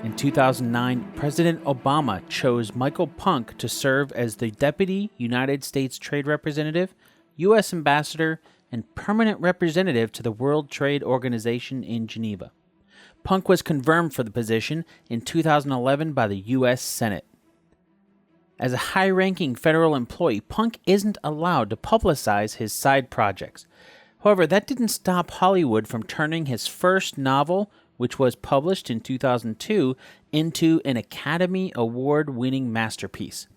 In 2009, President Obama chose Michael Punk to serve as the Deputy United States Trade Representative, U.S. Ambassador, and Permanent Representative to the World Trade Organization in Geneva. Punk was confirmed for the position in 2011 by the U.S. Senate. As a high-ranking federal employee, Punk isn't allowed to publicize his side projects. However, that didn't stop Hollywood from turning his first novel, which was published in 2002, into an Academy Award-winning masterpiece.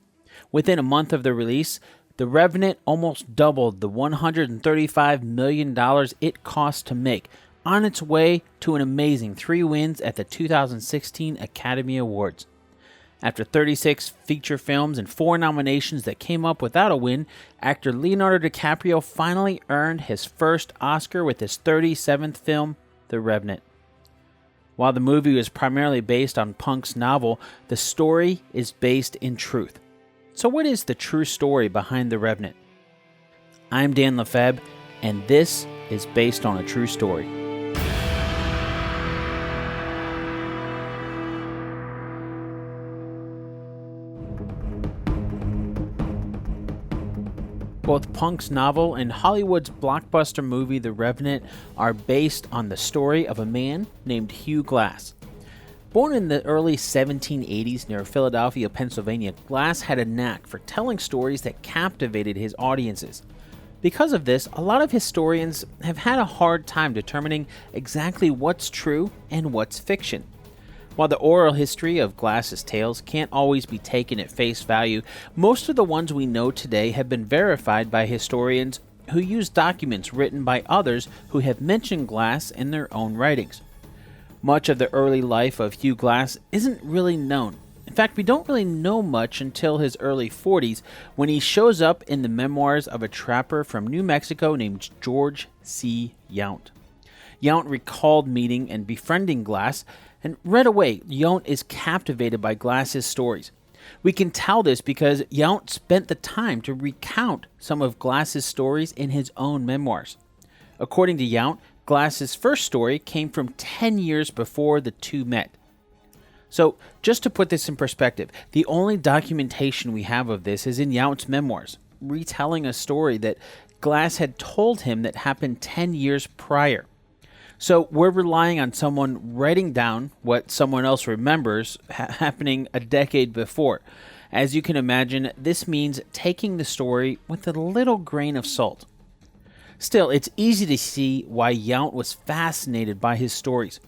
Within a month of the release, The Revenant almost doubled the $135 million it cost to make, on its way to an amazing 3 wins at the 2016 Academy Awards. After 36 feature films and 4 nominations that came up without a win, actor Leonardo DiCaprio finally earned his first Oscar with his 37th film, The Revenant. While the movie was primarily based on Punk's novel, the story is based in truth. So what is the true story behind The Revenant? I'm Dan Lefebvre, and this is based on a true story. Both Punk's novel and Hollywood's blockbuster movie The Revenant are based on the story of a man named Hugh Glass. Born in the early 1780s near Philadelphia, Pennsylvania, Glass had a knack for telling stories that captivated his audiences. Because of this, a lot of historians have had a hard time determining exactly what's true and what's fiction. While the oral history of Glass's tales can't always be taken at face value, most of the ones we know today have been verified by historians who use documents written by others who have mentioned Glass in their own writings. Much of the early life of Hugh Glass isn't really known. In fact, we don't really know much until his early 40s, when he shows up in the memoirs of a trapper from New Mexico named George C. Yount. Yount recalled meeting and befriending Glass, and right away, Yount is captivated by Glass's stories. We can tell this because Yount spent the time to recount some of Glass's stories in his own memoirs. According to Yount, Glass's first story came from 10 years before the two met. So, just to put this in perspective, the only documentation we have of this is in Yount's memoirs, retelling a story that Glass had told him that happened 10 years prior. So we're relying on someone writing down what someone else remembers happening a decade before. As you can imagine, this means taking the story with a little grain of salt. Still, it's easy to see why Yount was fascinated by his stories.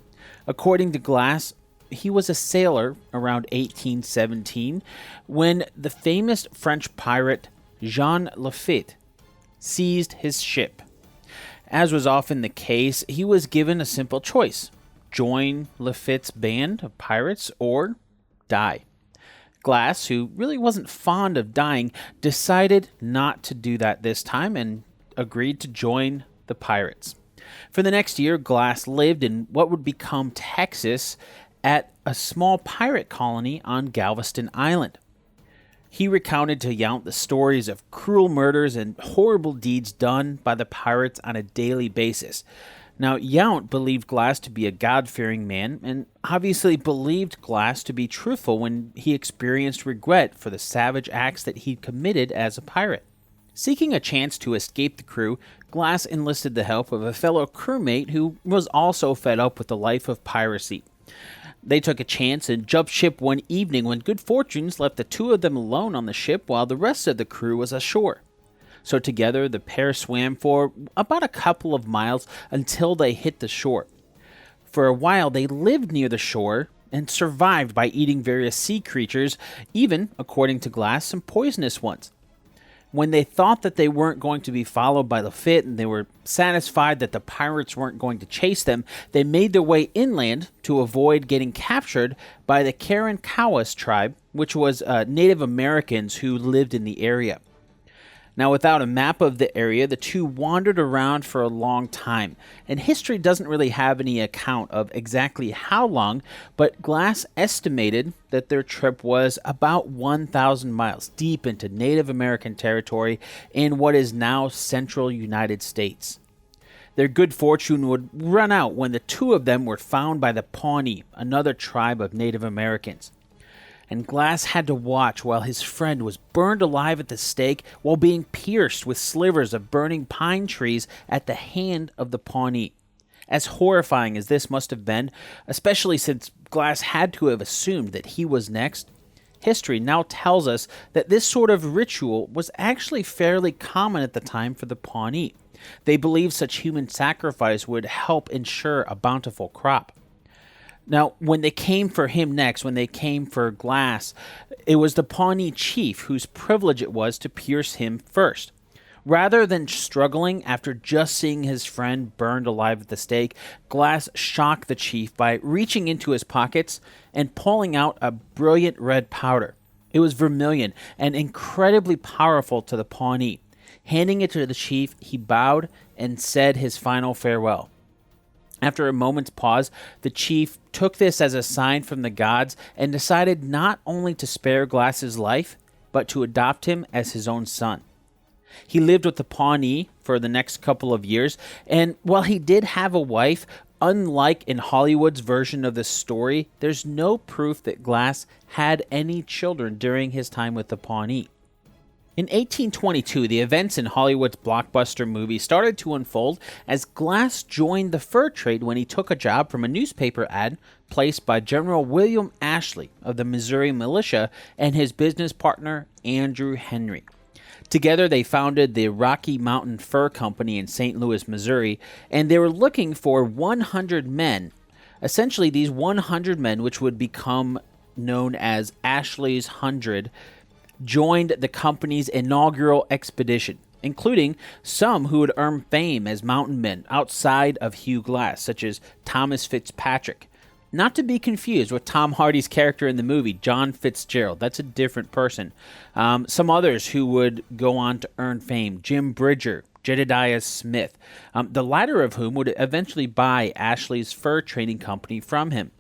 According to Glass, he was a sailor around 1817 when the famous French pirate Jean Lafitte seized his ship. As was often the case, he was given a simple choice: join Lafitte's band of pirates or die. Glass, who really wasn't fond of dying, decided not to do that this time and agreed to join the pirates. For the next year, Glass lived in what would become Texas at a small pirate colony on Galveston Island. He recounted to Yount the stories of cruel murders and horrible deeds done by the pirates on a daily basis. Now, Yount believed Glass to be a God-fearing man, and obviously believed Glass to be truthful when he experienced regret for the savage acts that he'd committed as a pirate. Seeking a chance to escape the crew, Glass enlisted the help of a fellow crewmate who was also fed up with the life of piracy. They took a chance and jumped ship one evening when good fortunes left the two of them alone on the ship while the rest of the crew was ashore. So together, the pair swam for about a couple of miles until they hit the shore. For a while, they lived near the shore and survived by eating various sea creatures, even, according to Glass, some poisonous ones. When they thought that they weren't going to be followed by Lafitte and they were satisfied that the pirates weren't going to chase them, they made their way inland to avoid getting captured by the Karankawas tribe, which was Native Americans who lived in the area. Now, without a map of the area, the two wandered around for a long time, and history doesn't really have any account of exactly how long, but Glass estimated that their trip was about 1,000 miles deep into Native American territory in what is now central United States. Their good fortune would run out when the two of them were found by the Pawnee, another tribe of Native Americans. And Glass had to watch while his friend was burned alive at the stake while being pierced with slivers of burning pine trees at the hand of the Pawnee. As horrifying as this must have been, especially since Glass had to have assumed that he was next, history now tells us that this sort of ritual was actually fairly common at the time for the Pawnee. They believed such human sacrifice would help ensure a bountiful crop. Now, when they came for him next, when they came for Glass, it was the Pawnee chief whose privilege it was to pierce him first. Rather than struggling after just seeing his friend burned alive at the stake, Glass shocked the chief by reaching into his pockets and pulling out a brilliant red powder. It was vermilion and incredibly powerful to the Pawnee. Handing it to the chief, he bowed and said his final farewell. After a moment's pause, the chief took this as a sign from the gods and decided not only to spare Glass's life, but to adopt him as his own son. He lived with the Pawnee for the next couple of years, and while he did have a wife, unlike in Hollywood's version of the story, there's no proof that Glass had any children during his time with the Pawnee. In 1822, the events in Hollywood's blockbuster movie started to unfold as Glass joined the fur trade when he took a job from a newspaper ad placed by General William Ashley of the Missouri Militia and his business partner Andrew Henry. Together, they founded the Rocky Mountain Fur Company in St. Louis, Missouri, and they were looking for 100 men. Essentially, these 100 men, which would become known as Ashley's 100, joined the company's inaugural expedition, including some who would earn fame as mountain men outside of Hugh Glass, such as Thomas Fitzpatrick. Not to be confused with Tom Hardy's character in the movie, John Fitzgerald. That's a different person. Some others who would go on to earn fame, Jim Bridger, Jedediah Smith, the latter of whom would eventually buy Ashley's fur trading company from him.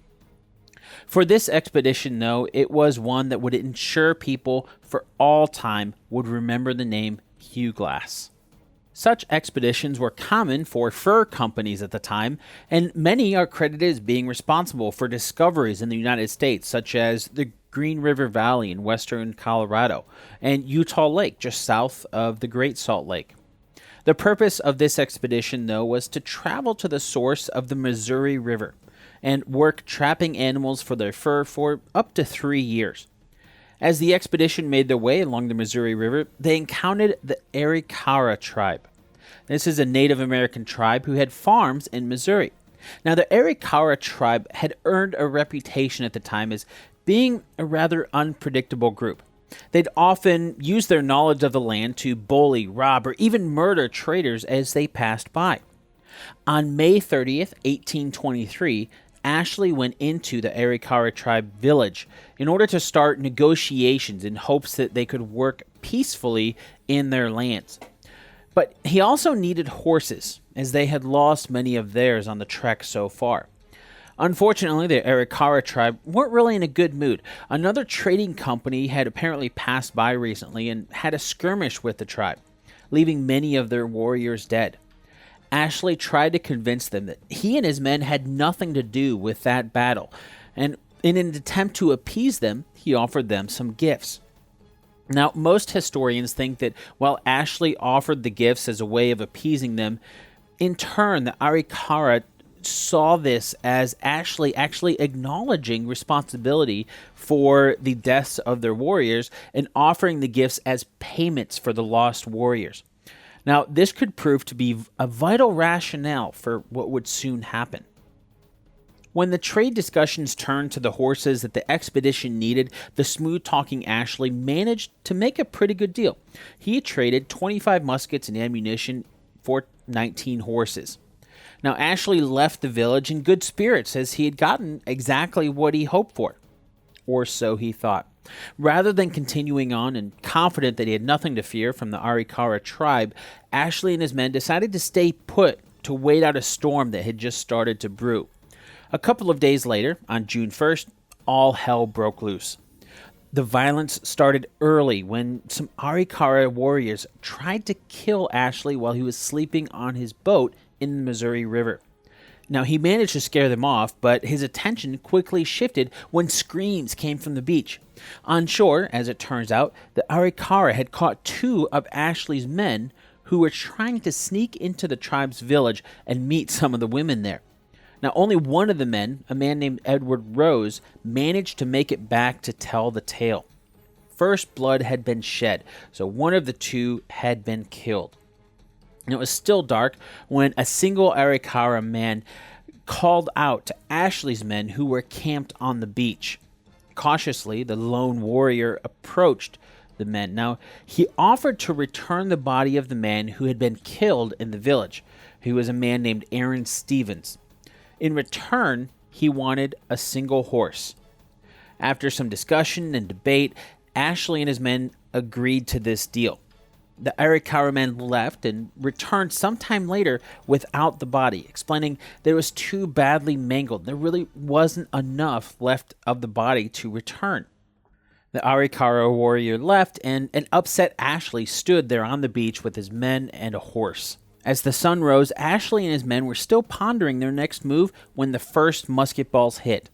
For this expedition, though, it was one that would ensure people for all time would remember the name Hugh Glass. Such expeditions were common for fur companies at the time, and many are credited as being responsible for discoveries in the United States, such as the Green River Valley in western Colorado and Utah Lake just south of the Great Salt Lake. The purpose of this expedition, though, was to travel to the source of the Missouri River and work trapping animals for their fur for up to 3 years. As the expedition made their way along the Missouri River, they encountered the Arikara tribe. This is a Native American tribe who had farms in Missouri. Now, the Arikara tribe had earned a reputation at the time as being a rather unpredictable group. They'd often use their knowledge of the land to bully, rob, or even murder traders as they passed by. On May 30th, 1823, Ashley went into the Arikara tribe village in order to start negotiations in hopes that they could work peacefully in their lands. But he also needed horses, as they had lost many of theirs on the trek so far. Unfortunately, the Arikara tribe weren't really in a good mood. Another trading company had apparently passed by recently and had a skirmish with the tribe, leaving many of their warriors dead. Ashley tried to convince them that he and his men had nothing to do with that battle, and in an attempt to appease them, he offered them some gifts. Now, most historians think that while Ashley offered the gifts as a way of appeasing them, in turn, the Arikara saw this as Ashley actually acknowledging responsibility for the deaths of their warriors and offering the gifts as payments for the lost warriors. Now, this could prove to be a vital rationale for what would soon happen. When the trade discussions turned to the horses that the expedition needed, the smooth-talking Ashley managed to make a pretty good deal. He had traded 25 muskets and ammunition for 19 horses. Now, Ashley left the village in good spirits as he had gotten exactly what he hoped for. Or so he thought. Rather than continuing on and confident that he had nothing to fear from the Arikara tribe, Ashley and his men decided to stay put to wait out a storm that had just started to brew. A couple of days later, on June 1st, all hell broke loose. The violence started early when some Arikara warriors tried to kill Ashley while he was sleeping on his boat in the Missouri River. Now, he managed to scare them off, but his attention quickly shifted when screams came from the beach. On shore, as it turns out, the Arikara had caught 2 of Ashley's men who were trying to sneak into the tribe's village and meet some of the women there. Now, only one of the men, a man named Edward Rose, managed to make it back to tell the tale. First blood had been shed, so one of the 2 had been killed. And it was still dark when a single Arikara man called out to Ashley's men who were camped on the beach. Cautiously, the lone warrior approached the men. Now, he offered to return the body of the man who had been killed in the village, who was a man named Aaron Stevens. In return, he wanted a single horse. After some discussion and debate, Ashley and his men agreed to this deal. The Arikara men left and returned sometime later without the body, explaining that it was too badly mangled. There really wasn't enough left of the body to return. The Arikara warrior left, and an upset Ashley stood there on the beach with his men and a horse. As the sun rose, Ashley and his men were still pondering their next move when the first musket balls hit.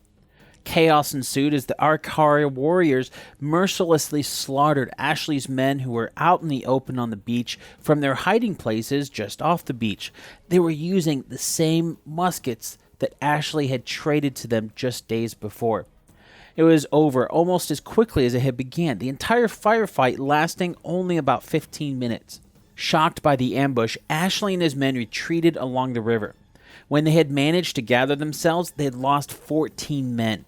Chaos ensued as the Arikara warriors mercilessly slaughtered Ashley's men who were out in the open on the beach from their hiding places just off the beach. They were using the same muskets that Ashley had traded to them just days before. It was over almost as quickly as it had begun, the entire firefight lasting only about 15 minutes. Shocked by the ambush, Ashley and his men retreated along the river. When they had managed to gather themselves, they had lost 14 men.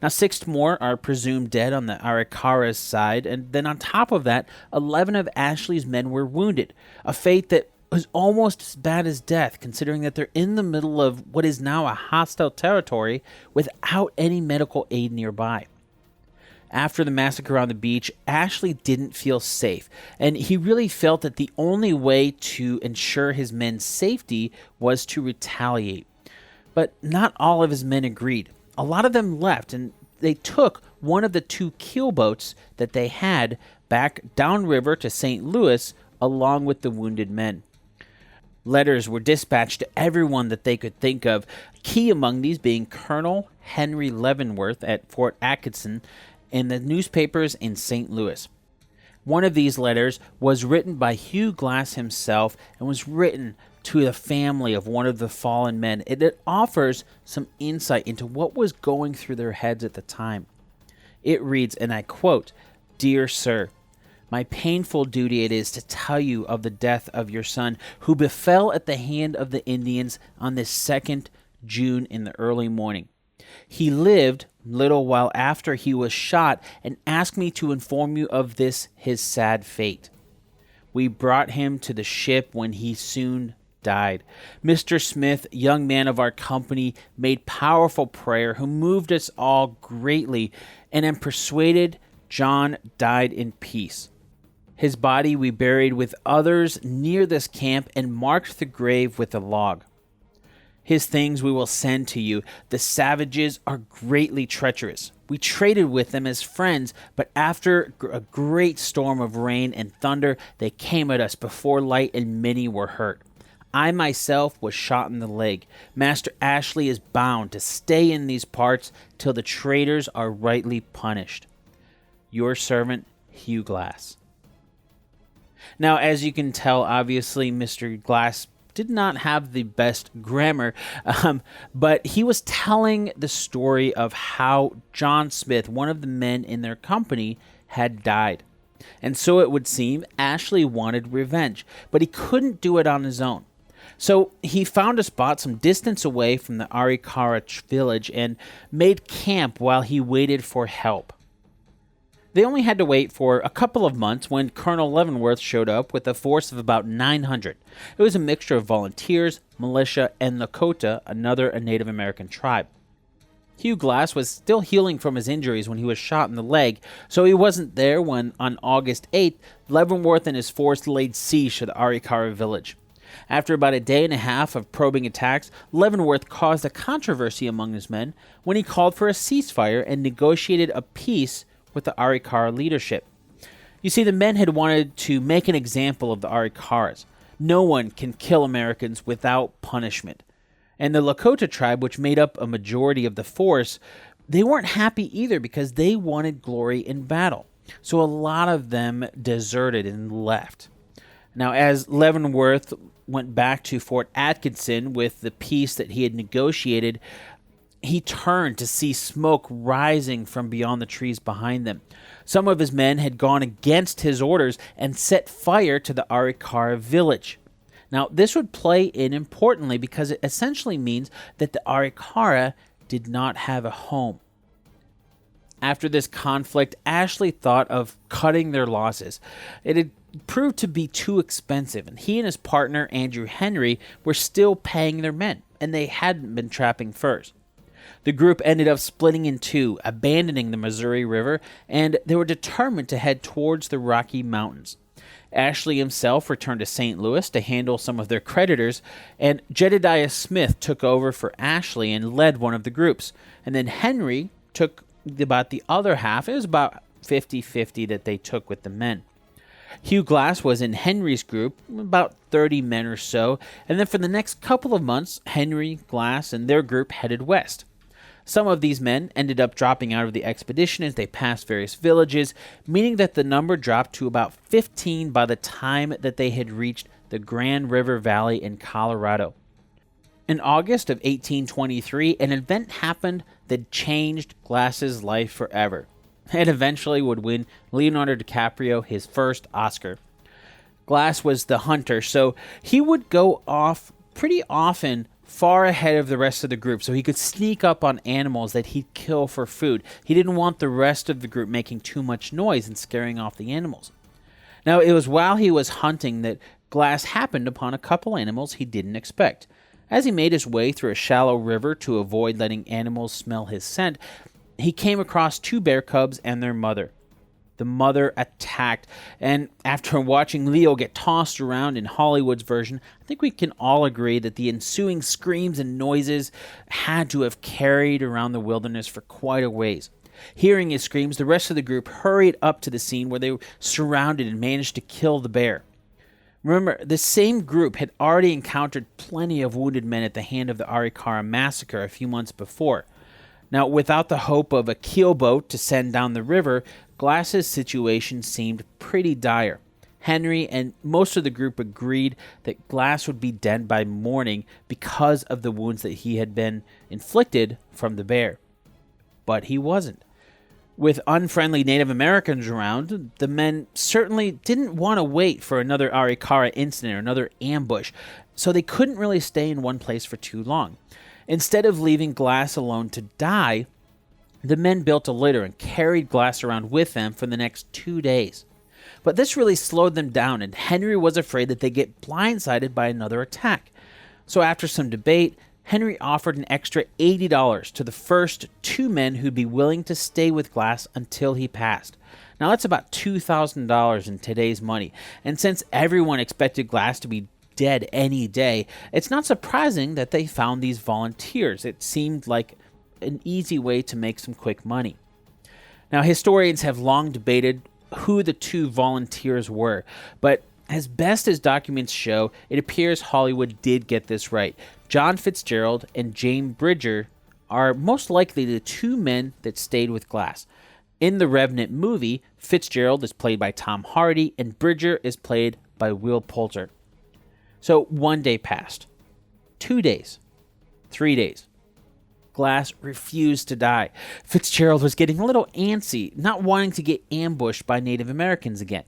Now, 6 more are presumed dead on the Arikara's side, and then on top of that, 11 of Ashley's men were wounded, a fate that was almost as bad as death, considering that they're in the middle of what is now a hostile territory without any medical aid nearby. After the massacre on the beach, Ashley didn't feel safe, and he really felt that the only way to ensure his men's safety was to retaliate. But not all of his men agreed. A lot of them left, and they took one of the 2 keelboats that they had back downriver to St. Louis along with the wounded men. Letters were dispatched to everyone that they could think of, key among these being Colonel Henry Leavenworth at Fort Atkinson and the newspapers in St. Louis. One of these letters was written by Hugh Glass himself and was written to the family of one of the fallen men. It offers some insight into what was going through their heads at the time. It reads, and I quote, "Dear Sir, my painful duty it is to tell you of the death of your son, who befell at the hand of the Indians on this 2nd June in the early morning. He lived little while after he was shot and asked me to inform you of this his sad fate. We brought him to the ship when he soon died. Mr. Smith, young man of our company, made powerful prayer who moved us all greatly, and am persuaded John died in peace. His body we buried with others near this camp and marked the grave with a log. His things we will send to you. The savages are greatly treacherous. We traded with them as friends, but after a great storm of rain and thunder, they came at us before light and many were hurt. I myself was shot in the leg. Master Ashley is bound to stay in these parts till the traitors are rightly punished. Your servant, Hugh Glass." Now, as you can tell, obviously, Mr. Glass did not have the best grammar, but he was telling the story of how John Smith, one of the men in their company, had died. And so it would seem Ashley wanted revenge, but he couldn't do it on his own. So he found a spot some distance away from the Arikara village and made camp while he waited for help. They only had to wait for a couple of months when Colonel Leavenworth showed up with a force of about 900. It was a mixture of volunteers, militia, and Lakota, another Native American tribe. Hugh Glass was still healing from his injuries when he was shot in the leg, so he wasn't there when, on August 8th, Leavenworth and his force laid siege to the Arikara village. After about a day and a half of probing attacks, Leavenworth caused a controversy among his men when he called for a ceasefire and negotiated a peace with the Arikara leadership. You see, the men had wanted to make an example of the Arikaras. No one can kill Americans without punishment. And the Lakota tribe, which made up a majority of the force, they weren't happy either because they wanted glory in battle. So a lot of them deserted and left. Now, as Leavenworth went back to Fort Atkinson with the peace that he had negotiated, he turned to see smoke rising from beyond the trees behind them. Some of his men had gone against his orders and set fire to the Arikara village. Now, this would play in importantly because it essentially means that the Arikara did not have a home. After this conflict, Ashley thought of cutting their losses. It had proved to be too expensive, and he and his partner, Andrew Henry, were still paying their men, and they hadn't been trapping furs. The group ended up splitting in two, abandoning the Missouri River, and they were determined to head towards the Rocky Mountains. Ashley himself returned to St. Louis to handle some of their creditors, and Jedediah Smith took over for Ashley and led one of the groups. And then Henry took about the other half. It was about 50-50 that they took with the men. Hugh Glass was in Henry's group, about 30 men or so, and then for the next couple of months, Henry, Glass, and their group headed west. Some of these men ended up dropping out of the expedition as they passed various villages, meaning that the number dropped to about 15 by the time that they had reached the Grand River Valley in Colorado. In August of 1823, an event happened that changed Glass's life forever. It eventually would win Leonardo DiCaprio his first Oscar. Glass was the hunter, so he would go off pretty often far ahead of the rest of the group so he could sneak up on animals that he'd kill for food. He didn't want the rest of the group making too much noise and scaring off the animals. Now, it was while he was hunting that Glass happened upon a couple animals he didn't expect. As he made his way through a shallow river to avoid letting animals smell his scent, he came across two bear cubs and their mother. The mother attacked, and after watching Leo get tossed around in Hollywood's version, I think we can all agree that the ensuing screams and noises had to have carried around the wilderness for quite a ways. Hearing his screams, the rest of the group hurried up to the scene where they were surrounded and managed to kill the bear. Remember, the same group had already encountered plenty of wounded men at the hand of the Arikara massacre a few months before. Now, without the hope of a keelboat to send down the river, Glass's situation seemed pretty dire. Henry and most of the group agreed that Glass would be dead by morning because of the wounds that he had been inflicted from the bear. But he wasn't. With unfriendly Native Americans around, the men certainly didn't want to wait for another Arikara incident or another ambush, so they couldn't really stay in one place for too long. Instead of leaving Glass alone to die, the men built a litter and carried Glass around with them for the next 2 days. But this really slowed them down, and Henry was afraid that they'd get blindsided by another attack. So after some debate, Henry offered an extra $80 to the first two men who'd be willing to stay with Glass until he passed. Now that's about $2,000 in today's money, and since everyone expected Glass to be dead any day, it's not surprising that they found these volunteers. It seemed like an easy way to make some quick money. Now, historians have long debated who the two volunteers were, but as best as documents show, it appears Hollywood did get this right. John Fitzgerald and James Bridger are most likely the two men that stayed with Glass. In the Revenant movie, Fitzgerald is played by Tom Hardy, and Bridger is played by Will Poulter. So 1 day passed, 2 days, 3 days. Glass refused to die. Fitzgerald was getting a little antsy, not wanting to get ambushed by Native Americans again.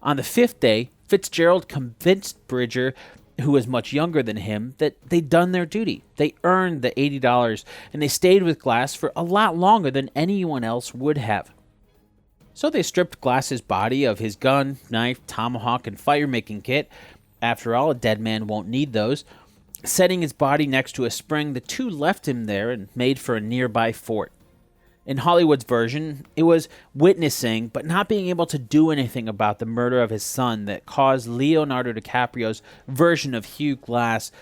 On the 5th day, Fitzgerald convinced Bridger, who was much younger than him, that they'd done their duty. They earned the $80, and they stayed with Glass for a lot longer than anyone else would have. So they stripped Glass's body of his gun, knife, tomahawk, and fire-making kit. After all, a dead man won't need those. Setting his body next to a spring, the two left him there and made for a nearby fort. In Hollywood's version, it was witnessing but not being able to do anything about the murder of his son that caused Leonardo DiCaprio's version of Hugh Glass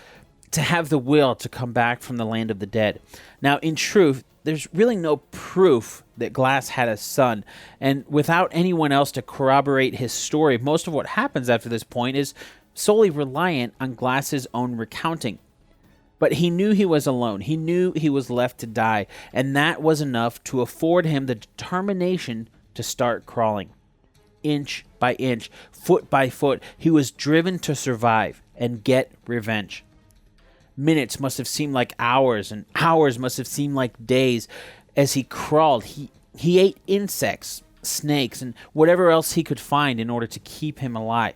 to have the will to come back from the land of the dead. Now, in truth, there's really no proof that Glass had a son, and without anyone else to corroborate his story, most of what happens after this point is solely reliant on Glass's own recounting. But he knew he was alone. He knew he was left to die, and that was enough to afford him the determination to start crawling. Inch by inch, foot by foot, he was driven to survive and get revenge. Minutes must have seemed like hours, and hours must have seemed like days. As he crawled, he ate insects, snakes, and whatever else he could find in order to keep him alive.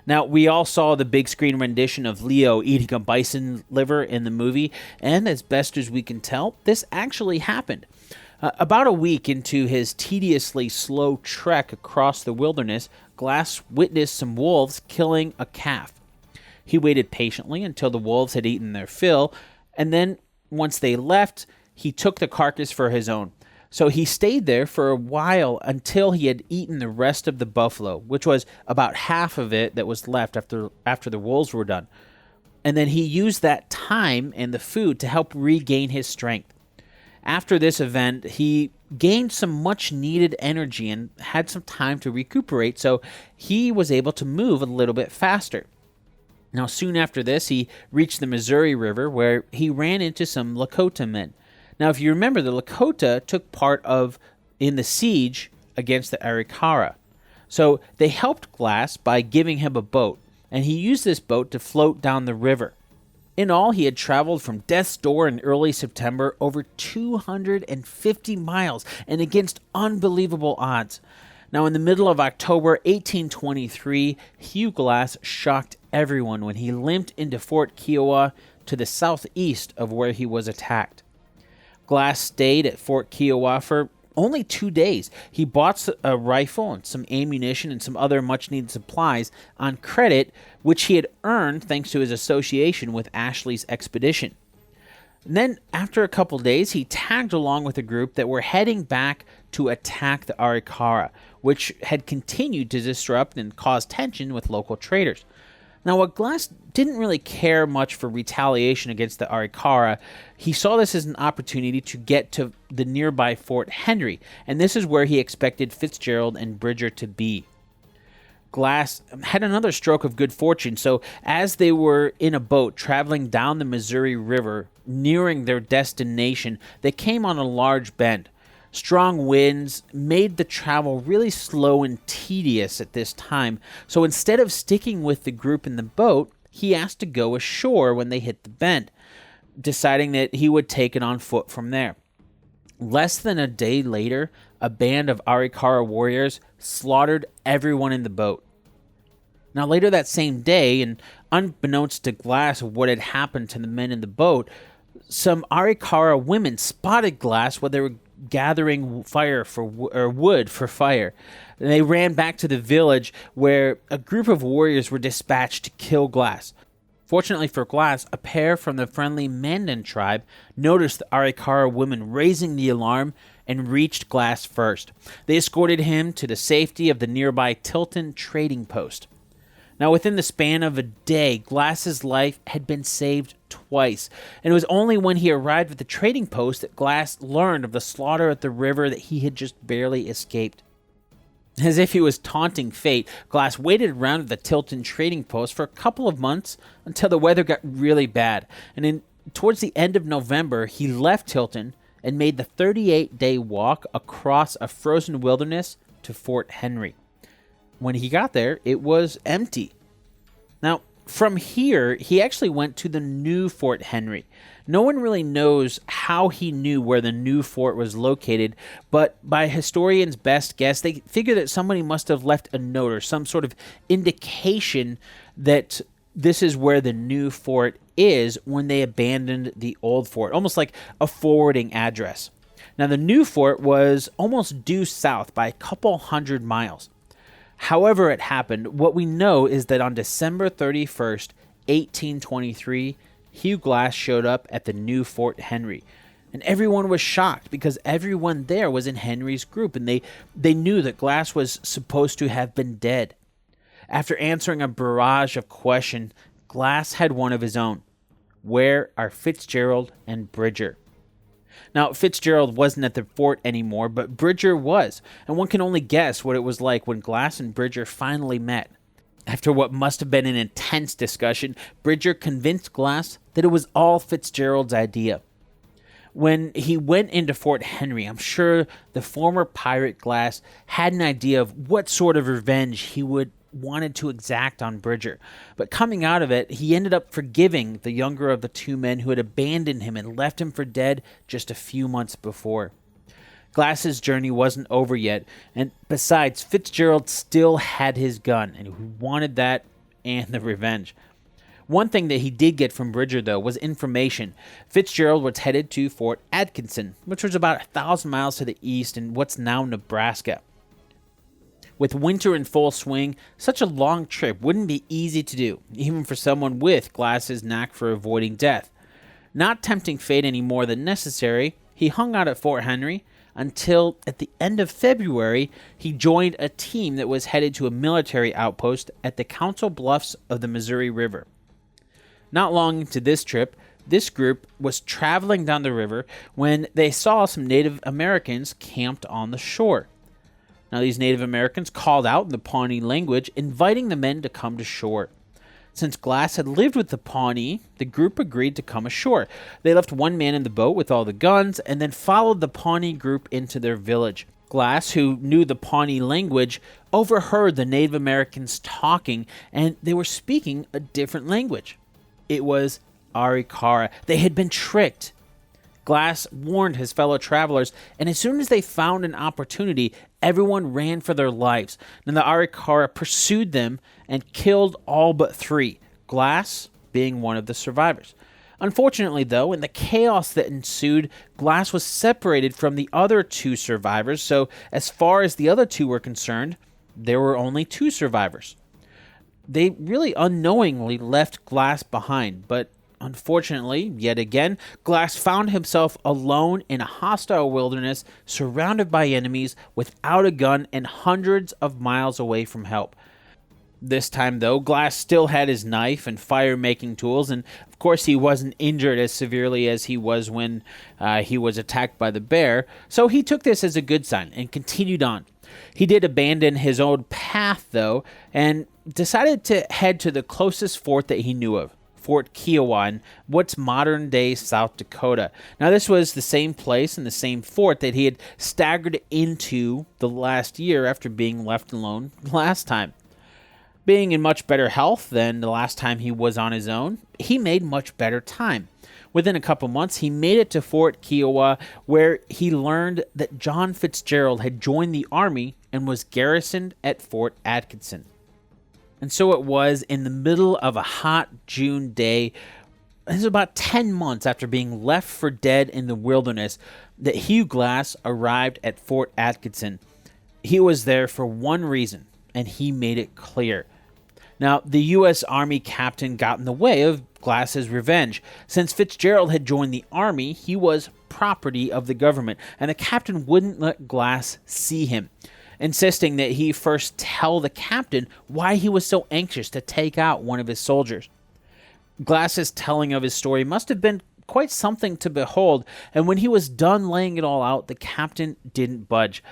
Now, we all saw the big screen rendition of Leo eating a bison liver in the movie, and as best as we can tell, this actually happened. About a week into his tediously slow trek across the wilderness, Glass witnessed some wolves killing a calf. He waited patiently until the wolves had eaten their fill, and then, once they left, he took the carcass for his own. So he stayed there for a while until he had eaten the rest of the buffalo, which was about half of it that was left after the wolves were done. And then he used that time and the food to help regain his strength. After this event, he gained some much-needed energy and had some time to recuperate, so he was able to move a little bit faster. Now, soon after this, he reached the Missouri River, where he ran into some Lakota men. Now, if you remember, the Lakota took part in the siege against the Arikara. So they helped Glass by giving him a boat, and he used this boat to float down the river. In all, he had traveled from death's door in early September over 250 miles, and against unbelievable odds. Now, in the middle of October 1823, Hugh Glass shocked everyone when he limped into Fort Kiowa to the southeast of where he was attacked. Glass stayed at Fort Kiowa for only 2 days. He bought a rifle and some ammunition and some other much-needed supplies on credit, which he had earned thanks to his association with Ashley's expedition. And then, after a couple days, he tagged along with a group that were heading back to attack the Arikara, which had continued to disrupt and cause tension with local traders. Now, while Glass didn't really care much for retaliation against the Arikara, he saw this as an opportunity to get to the nearby Fort Henry, and this is where he expected Fitzgerald and Bridger to be. Glass had another stroke of good fortune, so as they were in a boat traveling down the Missouri River, nearing their destination, they came on a large bend. Strong winds made the travel really slow and tedious at this time, so instead of sticking with the group in the boat, he asked to go ashore when they hit the bend, deciding that he would take it on foot from there. Less than a day later, a band of Arikara warriors slaughtered everyone in the boat. Now, later that same day, and unbeknownst to Glass of what had happened to the men in the boat, some Arikara women spotted Glass while they were gathering wood for fire. And they ran back to the village where a group of warriors were dispatched to kill Glass. Fortunately for Glass, a pair from the friendly Mandan tribe noticed the Arikara women raising the alarm and reached Glass first. They escorted him to the safety of the nearby Tilton trading post. Now, within the span of a day, Glass's life had been saved twice, and it was only when he arrived at the trading post that Glass learned of the slaughter at the river that he had just barely escaped. As if he was taunting fate, Glass waited around at the Tilton trading post for a couple of months until the weather got really bad, and towards the end of November, he left Tilton and made the 38-day walk across a frozen wilderness to Fort Henry. When he got there, it was empty. Now, from here, he actually went to the new Fort Henry. No one really knows how he knew where the new fort was located, but by historians' best guess, they figure that somebody must have left a note or some sort of indication that this is where the new fort is when they abandoned the old fort, almost like a forwarding address. Now, the new fort was almost due south by a couple hundred miles. However it happened, what we know is that on December 31st, 1823, Hugh Glass showed up at the new Fort Henry. And everyone was shocked because everyone there was in Henry's group, and they knew that Glass was supposed to have been dead. After answering a barrage of questions, Glass had one of his own. Where are Fitzgerald and Bridger? Now, Fitzgerald wasn't at the fort anymore, but Bridger was, and one can only guess what it was like when Glass and Bridger finally met. After what must have been an intense discussion, Bridger convinced Glass that it was all Fitzgerald's idea. When he went into Fort Henry, I'm sure the former pirate Glass had an idea of what sort of revenge he would wanted to exact on Bridger. But coming out of it, he ended up forgiving the younger of the two men who had abandoned him and left him for dead just a few months before. Glass's journey wasn't over yet, and besides, Fitzgerald still had his gun, and he wanted that and the revenge. One thing that he did get from Bridger, though, was information. Fitzgerald was headed to Fort Atkinson, which was about 1,000 miles to the east in what's now Nebraska. With winter in full swing, such a long trip wouldn't be easy to do, even for someone with Glass's knack for avoiding death. Not tempting fate any more than necessary, he hung out at Fort Henry until, at the end of February, he joined a team that was headed to a military outpost at the Council Bluffs of the Missouri River. Not long into this trip, this group was traveling down the river when they saw some Native Americans camped on the shore. Now, these Native Americans called out in the Pawnee language, inviting the men to come to shore. Since Glass had lived with the Pawnee, the group agreed to come ashore. They left one man in the boat with all the guns and then followed the Pawnee group into their village. Glass, who knew the Pawnee language, overheard the Native Americans talking, and they were speaking a different language. It was Arikara. They had been tricked. Glass warned his fellow travelers, and as soon as they found an opportunity, everyone ran for their lives. And the Arikara pursued them and killed all but 3, Glass being one of the survivors. Unfortunately, though, in the chaos that ensued, Glass was separated from the other 2 survivors, so as far as the other 2 were concerned, there were only 2 survivors. They really unknowingly left Glass behind, but unfortunately, yet again, Glass found himself alone in a hostile wilderness, surrounded by enemies, without a gun, and hundreds of miles away from help. This time, though, Glass still had his knife and fire-making tools, and of course he wasn't injured as severely as he was when he was attacked by the bear, so he took this as a good sign and continued on. He did abandon his old path, though, and decided to head to the closest fort that he knew of, Fort Kiowa, in what's modern-day South Dakota. Now, this was the same place and the same fort that he had staggered into the last year after being left alone last time. Being in much better health than the last time he was on his own, he made much better time. Within a couple months, he made it to Fort Kiowa, where he learned that John Fitzgerald had joined the army and was garrisoned at Fort Atkinson. And so it was in the middle of a hot June day, this is about 10 months after being left for dead in the wilderness, that Hugh Glass arrived at Fort Atkinson. He was there for one reason, and he made it clear. Now, the U.S. Army captain got in the way of Glass's revenge. Since Fitzgerald had joined the army, he was property of the government, and the captain wouldn't let Glass see him, insisting that he first tell the captain why he was so anxious to take out one of his soldiers. Glass's telling of his story must have been quite something to behold, and when he was done laying it all out, the captain didn't budge.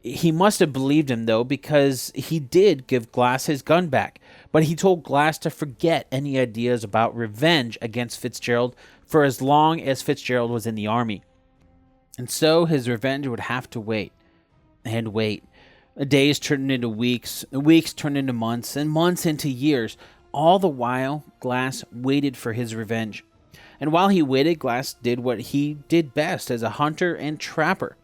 He must have believed him, though, because he did give Glass his gun back, but he told Glass to forget any ideas about revenge against Fitzgerald for as long as Fitzgerald was in the army. And so his revenge would have to wait, and wait. Days turned into weeks turned into months, and months into years. All the while, Glass waited for his revenge. And while he waited, Glass did what he did best as a hunter and trapper.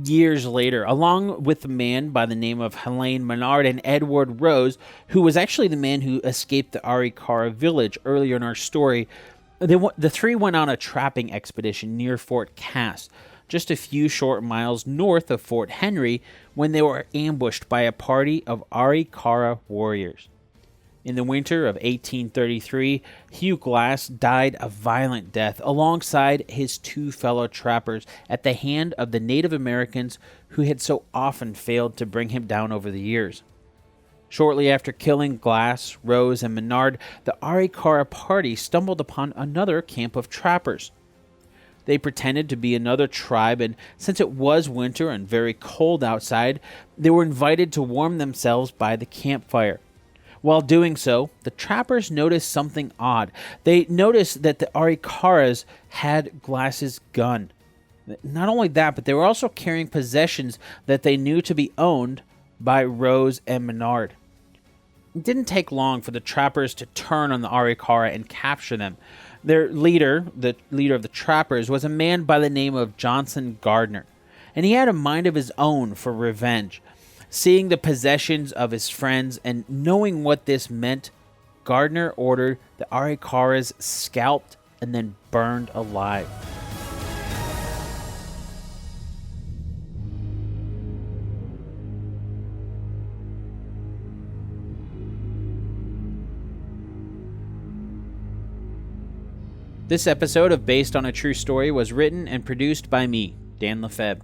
Years later, along with a man by the name of Helene Menard and Edward Rose, who was actually the man who escaped the Arikara village earlier in our story, the 3 went on a trapping expedition near Fort Cass, just a few short miles north of Fort Henry, when they were ambushed by a party of Arikara warriors. In the winter of 1833, Hugh Glass died a violent death alongside his 2 fellow trappers at the hand of the Native Americans who had so often failed to bring him down over the years. Shortly after killing Glass, Rose, and Menard, the Arikara party stumbled upon another camp of trappers. They pretended to be another tribe, and since it was winter and very cold outside, they were invited to warm themselves by the campfire. While doing so, the trappers noticed something odd. They noticed that the Arikaras had Glass's gun. Not only that, but they were also carrying possessions that they knew to be owned by Rose and Menard. It didn't take long for the trappers to turn on the Arikara and capture them. Their leader, the leader of the trappers, was a man by the name of Johnson Gardner, and he had a mind of his own for revenge. Seeing the possessions of his friends and knowing what this meant, Gardner ordered the Arikaras scalped and then burned alive. This episode of Based on a True Story was written and produced by me, Dan Lefebvre.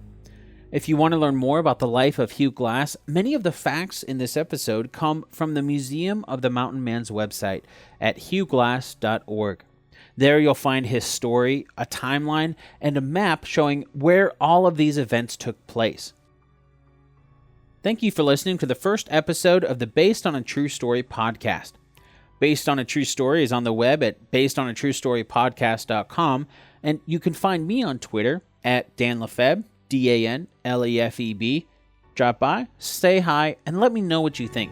If you want to learn more about the life of Hugh Glass, many of the facts in this episode come from the Museum of the Mountain Man's website at hughglass.org. There you'll find his story, a timeline, and a map showing where all of these events took place. Thank you for listening to the first episode of the Based on a True Story podcast. Based on a True Story is on the web at basedonatruestorypodcast.com, and you can find me on Twitter at Dan Lefebvre, DanLefeb. Drop by, say hi, and let me know what you think.